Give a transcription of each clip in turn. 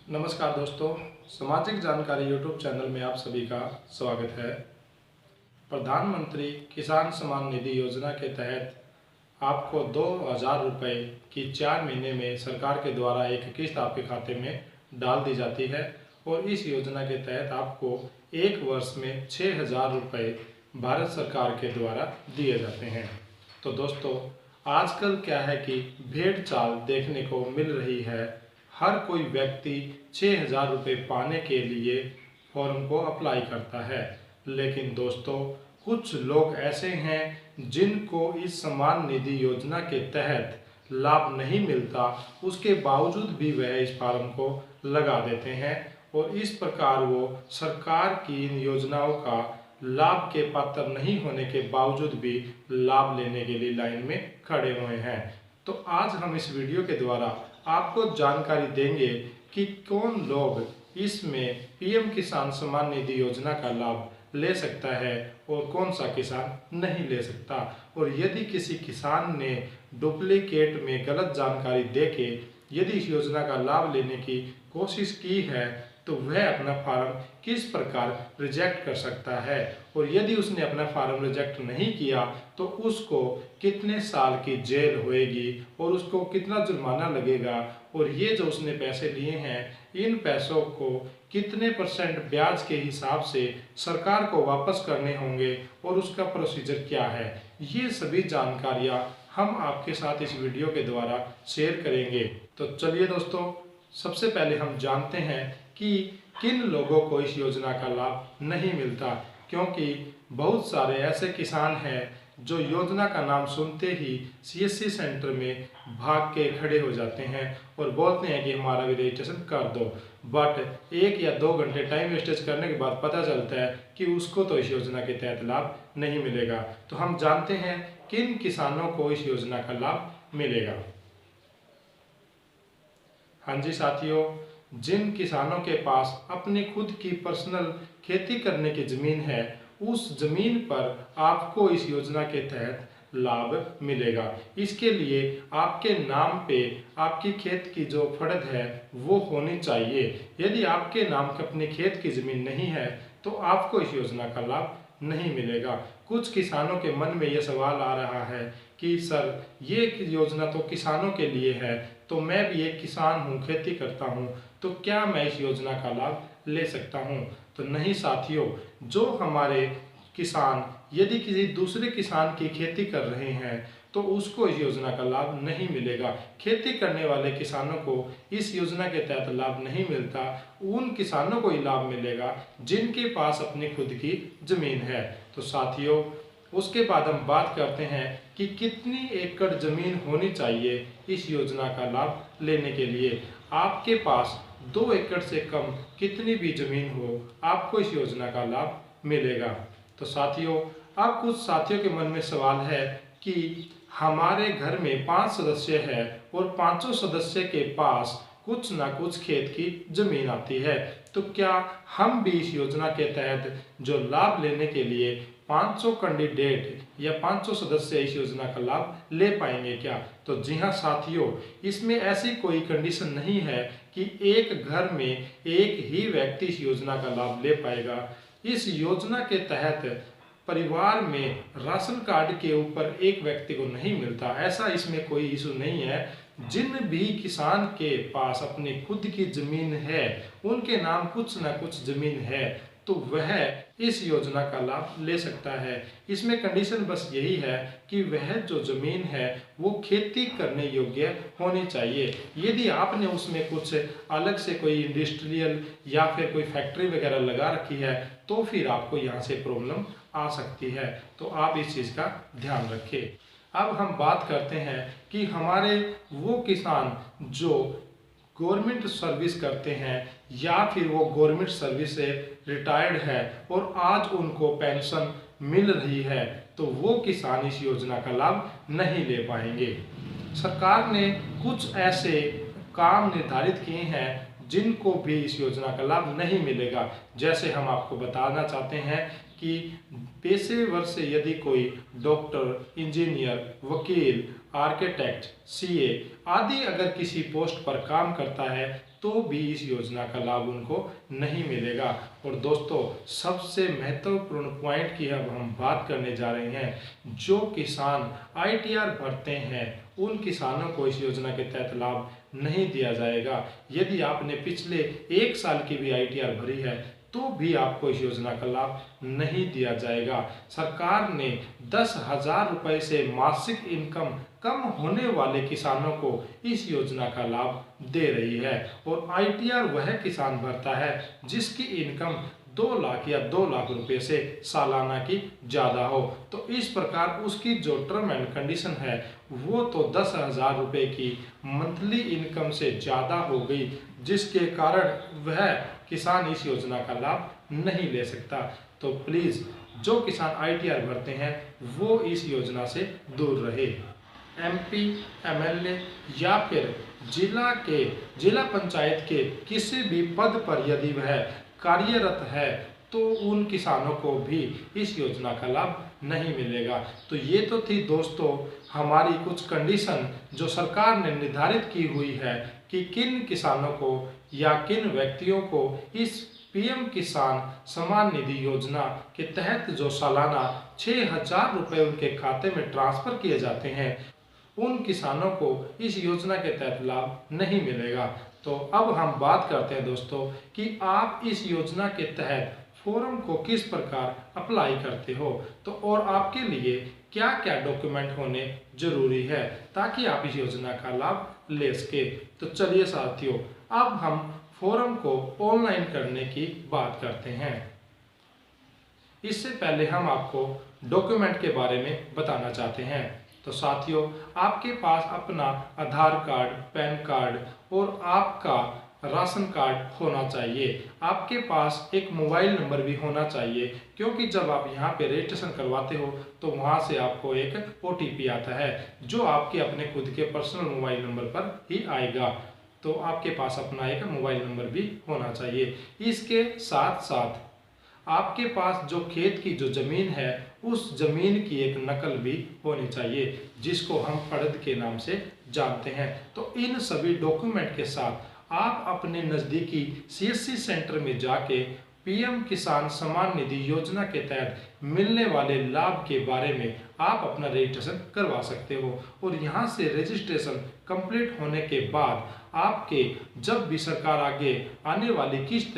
नमस्कार दोस्तों, सामाजिक जानकारी यूट्यूब चैनल में आप सभी का स्वागत है। प्रधानमंत्री किसान सम्मान निधि योजना के तहत आपको 2,000 रुपये की 4 महीने में सरकार के द्वारा एक किस्त आपके खाते में डाल दी जाती है और इस योजना के तहत आपको एक वर्ष में 6,000 रुपये भारत सरकार के द्वारा दिए जाते हैं। तो दोस्तों, आजकल क्या है कि भेड़ चाल देखने को मिल रही है। हर कोई व्यक्ति 6,000 रुपये पाने के लिए फॉर्म को अप्लाई करता है, लेकिन दोस्तों कुछ लोग ऐसे हैं जिनको इस सम्मान निधि योजना के तहत लाभ नहीं मिलता, उसके बावजूद भी वह इस फॉर्म को लगा देते हैं और इस प्रकार वो सरकार की इन योजनाओं का लाभ के पात्र नहीं होने के बावजूद भी लाभ लेने के लिए लाइन में खड़े हुए हैं। तो आज हम इस वीडियो के द्वारा आपको जानकारी देंगे कि कौन लोग इसमें पीएम किसान सम्मान निधि योजना का लाभ ले सकता है और कौन सा किसान नहीं ले सकता। और यदि किसी किसान ने डुप्लीकेट में गलत जानकारी देके यदि इस योजना का लाभ लेने की कोशिश की है तो वह अपना फॉर्म किस प्रकार रिजेक्ट कर सकता है, और यदि उसने अपना फॉर्म रिजेक्ट नहीं किया तो उसको कितने साल की जेल होएगी और उसको कितना जुर्माना लगेगा, और ये जो उसने पैसे लिए हैं इन पैसों को कितने % ब्याज के हिसाब से सरकार को वापस करने होंगे और उसका प्रोसीजर क्या है, ये सभी जानकारियाँ हम आपके साथ इस वीडियो के द्वारा शेयर करेंगे। तो चलिए दोस्तों, सबसे पहले हम जानते हैं कि किन लोगों को इस योजना का लाभ नहीं मिलता, क्योंकि बहुत सारे ऐसे किसान हैं जो योजना का नाम सुनते ही सीएससी सेंटर में भाग के खड़े हो जाते हैं और बोलते हैं कि हमारा भी रजिस्ट्रेशन कर दो, बट 1 या 2 घंटे टाइम वेस्टेज करने के बाद पता चलता है कि उसको तो इस योजना के तहत लाभ नहीं मिलेगा। तो हम जानते हैं किन किसानों को इस योजना का लाभ मिलेगा। हाँ जी साथियों, जिन किसानों के पास अपनी खुद की पर्सनल खेती करने की ज़मीन है, उस ज़मीन पर आपको इस योजना के तहत लाभ मिलेगा। इसके लिए आपके नाम पे आपकी खेत की जो फर्द है वो होनी चाहिए। यदि आपके नाम की अपनी खेत की ज़मीन नहीं है तो आपको इस योजना का लाभ नहीं मिलेगा। कुछ किसानों के मन में ये सवाल आ रहा है कि सर, ये योजना तो किसानों के लिए है, तो मैं भी एक किसान हूँ, खेती करता हूँ, तो क्या मैं इस योजना का लाभ ले सकता हूँ? तो नहीं साथियों, जो हमारे किसान यदि किसी दूसरे किसान की खेती कर रहे हैं तो उसको इस योजना का लाभ नहीं मिलेगा। खेती करने वाले किसानों को इस योजना के तहत लाभ नहीं मिलता, उन किसानों को ही लाभ मिलेगा जिनके पास अपनी खुद की ज़मीन है। तो साथियों, उसके बाद हम बात करते हैं कि कितनी एकड़ ज़मीन होनी चाहिए इस योजना का लाभ लेने के लिए। आपके पास 2 एकड़ से कम कितनी भी ज़मीन हो, आपको इस योजना का लाभ मिलेगा। तो साथियों, अब कुछ साथियों के मन में सवाल है कि हमारे घर में 5 सदस्य हैं और पांचों सदस्य के पास कुछ ना कुछ खेत की ज़मीन आती है, तो क्या हम भी इस योजना के तहत जो लाभ लेने के लिए 500 कैंडिडेट या 500 सदस्य इस योजना का लाभ ले पाएंगे क्या? तो जी हाँ साथियों, इसमें ऐसी कोई कंडीशन नहीं है कि एक घर में एक ही व्यक्ति इस योजना का लाभ ले पाएगा। इस योजना के तहत परिवार में राशन कार्ड के ऊपर एक व्यक्ति को नहीं मिलता, ऐसा इसमें कोई इशू नहीं है। जिन भी किसान के पास अपनी खुद की ज़मीन है, उनके नाम कुछ ना कुछ ज़मीन है, तो वह इस योजना का लाभ ले सकता है। इसमें कंडीशन बस यही है कि वह जो ज़मीन है वो खेती करने योग्य होनी चाहिए। यदि आपने उसमें कुछ अलग से कोई इंडस्ट्रियल या फिर कोई फैक्ट्री वगैरह लगा रखी है तो फिर आपको यहाँ से प्रॉब्लम आ सकती है, तो आप इस चीज़ का ध्यान रखें। अब हम बात करते हैं कि हमारे वो किसान जो गवर्नमेंट सर्विस करते हैं या फिर वो गवर्नमेंट सर्विस से रिटायर्ड है और आज उनको पेंशन मिल रही है, तो वो किसान इस योजना का लाभ नहीं ले पाएंगे। सरकार ने कुछ ऐसे काम निर्धारित किए हैं जिनको भी इस योजना का लाभ नहीं मिलेगा। जैसे हम आपको बताना चाहते हैं कि पेशेवर से यदि कोई डॉक्टर, इंजीनियर, वकील, आर्किटेक्ट, सीए आदि अगर किसी पोस्ट पर काम करता है तो भी इस योजना का लाभ उनको नहीं मिलेगा। और दोस्तों, सबसे महत्वपूर्ण पॉइंट की अब हम बात करने जा रहे हैं, जो किसान आईटीआर भरते हैं उन किसानों को इस योजना के तहत लाभ नहीं दिया जाएगा। यदि आपने पिछले 1 साल की भी आईटीआर भरी है तो भी आपको इस योजना का लाभ नहीं दिया जाएगा। सरकार ने 10,000 रुपये से मासिक इनकम कम होने वाले किसानों को इस योजना का लाभ दे रही है। और आईटीआर वह किसान भरता है जिसकी इनकम 2 लाख या 2 लाख रुपए से सालाना की ज़्यादा हो। तो इस प्रकार उसकी जो टर्म एंड कंडीशन है वो तो 10,000 रुपये की मंथली इनकम से ज़्यादा हो गई, जिसके कारण वह किसान इस योजना का लाभ नहीं ले सकता। तो प्लीज़ जो किसान आईटीआर भरते हैं वो इस योजना से दूर रहे। एमपी, एमएलए या फिर जिला पंचायत के किसी भी पद पर यदि वह कार्यरत है तो उन किसानों को भी इस योजना का लाभ नहीं मिलेगा। तो ये तो थी दोस्तों हमारी कुछ कंडीशन जो सरकार ने निर्धारित की हुई है कि किन किसानों को या किन व्यक्तियों को इस पीएम किसान सम्मान निधि योजना के तहत जो सालाना 6,000 रुपये उनके खाते में ट्रांसफर किए जाते हैं उन किसानों को इस योजना के तहत लाभ नहीं मिलेगा। तो अब हम बात करते हैं दोस्तों कि आप इस योजना के तहत फॉर्म को किस प्रकार अप्लाई करते हो, तो और आपके लिए क्या क्या डॉक्यूमेंट होने जरूरी है ताकि आप इस योजना का लाभ ले सके। तो चलिए साथियों, अब हम फॉर्म को ऑनलाइन करने की बात करते हैं। इससे पहले हम आपको डॉक्यूमेंट के बारे में बताना चाहते हैं। तो साथियों, आपके पास अपना आधार कार्ड, पैन कार्ड और आपका राशन कार्ड होना चाहिए। आपके पास एक मोबाइल नंबर भी होना चाहिए, क्योंकि जब आप यहाँ पे रजिस्ट्रेशन करवाते हो तो वहाँ से आपको एक ओटीपी आता है जो आपके अपने खुद के पर्सनल मोबाइल नंबर पर ही आएगा। तो आपके पास अपना एक मोबाइल नंबर भी होना चाहिए। इसके साथ साथ आपके पास जो खेत की जो ज़मीन है उस ज़मीन की एक नकल भी होनी चाहिए, जिसको हम पड़द के नाम से जानते हैं। तो इन सभी डॉक्यूमेंट के साथ आप अपने नज़दीकी सीएससी सेंटर में जाके पीएम किसान सम्मान निधि योजना के तहत मिलने वाले लाभ के बारे में आप अपना रजिस्ट्रेशन करवा सकते हो। और यहाँ से रजिस्ट्रेशन कंप्लीट होने के बाद आपके जब भी सरकार आगे आने वाली किस्त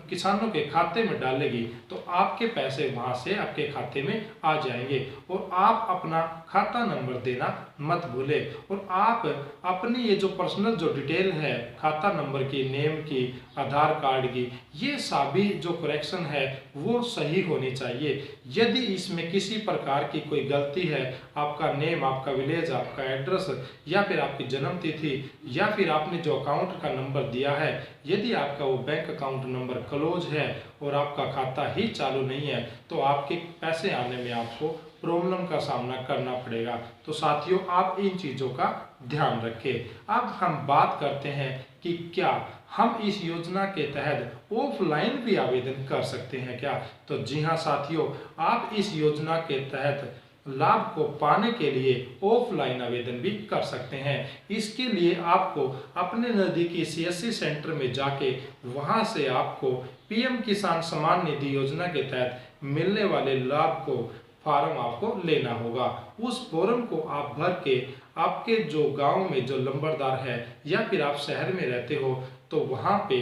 किसानों के खाते में डालेगी तो आपके पैसे वहाँ से आपके खाते में आ जाएंगे। और आप अपना खाता नंबर देना मत भूलें। और आप अपनी ये जो पर्सनल जो डिटेल है खाता नंबर की, नेम की, आधार कार्ड की, ये सभी जो करेक्शन है वो सही होनी चाहिए। यदि इसमें किसी प्रकार की कोई गलती है, आपका नेम, आपका विलेज, आपका एड्रेस या फिर आपकी जन्म तिथि या फिर आपने जो अकाउंट का नंबर दिया है, यदि आपका वो बैंक अकाउंट नंबर क्लोज है और आपका खाता ही चालू नहीं है तो आपके पैसे आने में आपको प्रॉब्लम का सामना करना पड़ेगा। तो साथियों, आप इन चीज़ों का ध्यान रखें। अब हम बात करते हैं कि क्या हम इस योजना के तहत ऑफलाइन भी आवेदन कर सकते हैं क्या। तो जी हाँ साथियों, आप इस योजना के तहत लाभ को पाने के लिए ऑफलाइन आवेदन भी कर सकते हैं। इसके लिए आपको अपने नज़दीकी सीएससी सेंटर में जाके वहां से आपको पीएम किसान सम्मान निधि योजना के तहत मिलने वाले लाभ को फॉर्म आपको लेना होगा। उस फॉर्म को आप भर के आपके जो गांव में जो नंबरदार है या फिर आप शहर में रहते हो तो वहाँ पे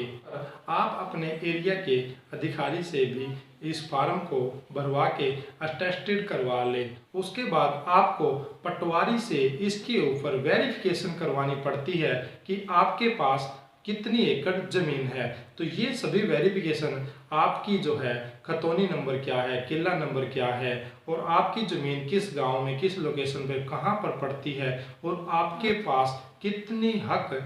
आप अपने एरिया के अधिकारी से भी इस फॉर्म को भरवा के अटेस्टेड करवा लें। उसके बाद आपको पटवारी से इसके ऊपर वेरिफिकेशन करवानी पड़ती है कि आपके पास कितनी एकड़ जमीन है। तो ये सभी वेरिफिकेशन आपकी जो है खतौनी नंबर क्या है, किला नंबर क्या है और आपकी ज़मीन किस गांव में, किस लोकेशन पे कहाँ पर पड़ती है और आपके पास कितनी हक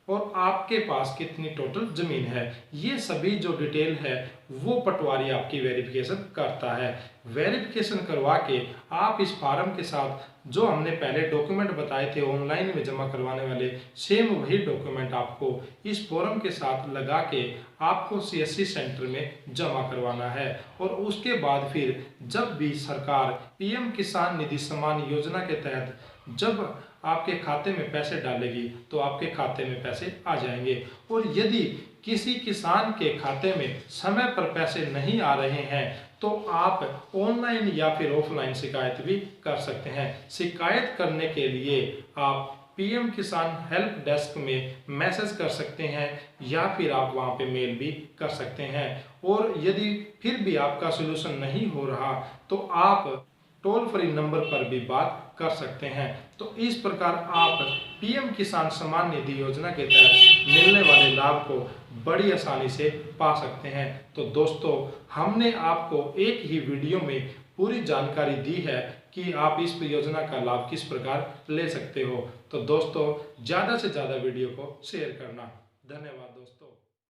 और आपके पास कितनी टोटल ज़मीन है, ये सभी जो डिटेल है वो पटवारी आपकी वेरिफिकेशन करता है। वेरिफिकेशन करवा के आप इस फॉर्म के साथ जो हमने पहले डॉक्यूमेंट बताए थे ऑनलाइन में जमा करवाने वाले, सेम वही डॉक्यूमेंट आपको इस फॉर्म के साथ लगा के आपको सीएससी सेंटर में जमा करवाना है। और उसके बाद फिर जब भी सरकार पीएम किसान निधि सम्मान योजना के तहत जब आपके खाते में पैसे डालेगी तो आपके खाते में पैसे आ जाएंगे। और यदि किसी किसान के खाते में समय पर पैसे नहीं आ रहे हैं तो आप ऑनलाइन या फिर ऑफलाइन शिकायत भी कर सकते हैं। शिकायत करने के लिए आप पीएम किसान हेल्प डेस्क में मैसेज कर सकते हैं या फिर आप वहां पे मेल भी कर सकते हैं। और यदि फिर भी आपका सलूशन नहीं हो रहा तो आप टोल फ्री नंबर पर भी बात कर सकते हैं। तो इस प्रकार आप पीएम किसान सम्मान निधि योजना के तहत मिलने वाले लाभ को बड़ी आसानी से पा सकते हैं। तो दोस्तों, हमने आपको एक ही वीडियो में पूरी जानकारी दी है कि आप इस योजना का लाभ किस प्रकार ले सकते हो। तो दोस्तों, ज़्यादा से ज़्यादा वीडियो को शेयर करना। धन्यवाद दोस्तों।